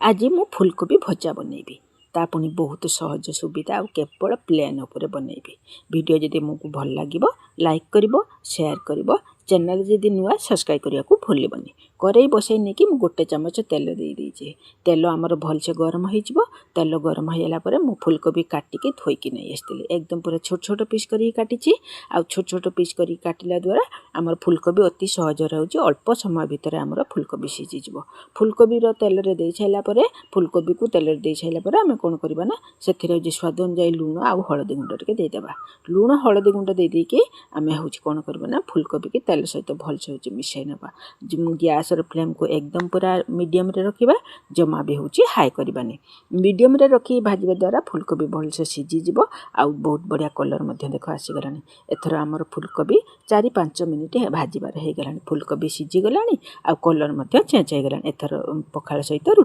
आज मु फुलकोबी भजा बनैबी ता पुणी बहुत सहज सुविधा और केवल प्लेन उपर बनैबी। वीडियो जदि मुझे भल लगे लाइक करिवो शेयर करिवो चैनल जदि नुआ सब्सक्राइब करने को भूलबनी। कड़ई बसई नहीं कि गोटे चामच तेल दे दीजिए। तेल आमर भलसे गरम हो तेल गरम होगाला मु फुलकोबी काटिकी धोईकी नहीं आसती एकदम पूरा छोट छोट पीस कर काटी आ छोट छोट पीस कर काटिला द्वारा आमर फुलकोबी अति सहज रोचे अल्प समय भितर आमर फुलकोबी सीझीज। फुलकोबी तेल दे सारापर फुलकोबी को तेल दे सारापर आम कौन करवा ना से स्वाद अनुजाई लुण आ हलदी गुंड टे देदेबा। लुण हलदी गुंड दे देकी आम हूँ कौन करवा ना फुलकोबी की तेल सहित भलसे हूँ मिसाई नवा। गैस फ्लेम को एकदम पूरा मीडियम रे रखिबा जमा भी हूँ हाई करवानी। मीडियम रे रखी भाजवा द्वारा फुलकोबी भलसे सीझीज आ बहुत बढ़िया कलर देख आसीगला। एथर आमर फुलकोबी 4-5 मिनिट भाजबार हो गला। फुलकोबी सीझीगला आ कलर चेंज हो गला। एथर पखाल सहित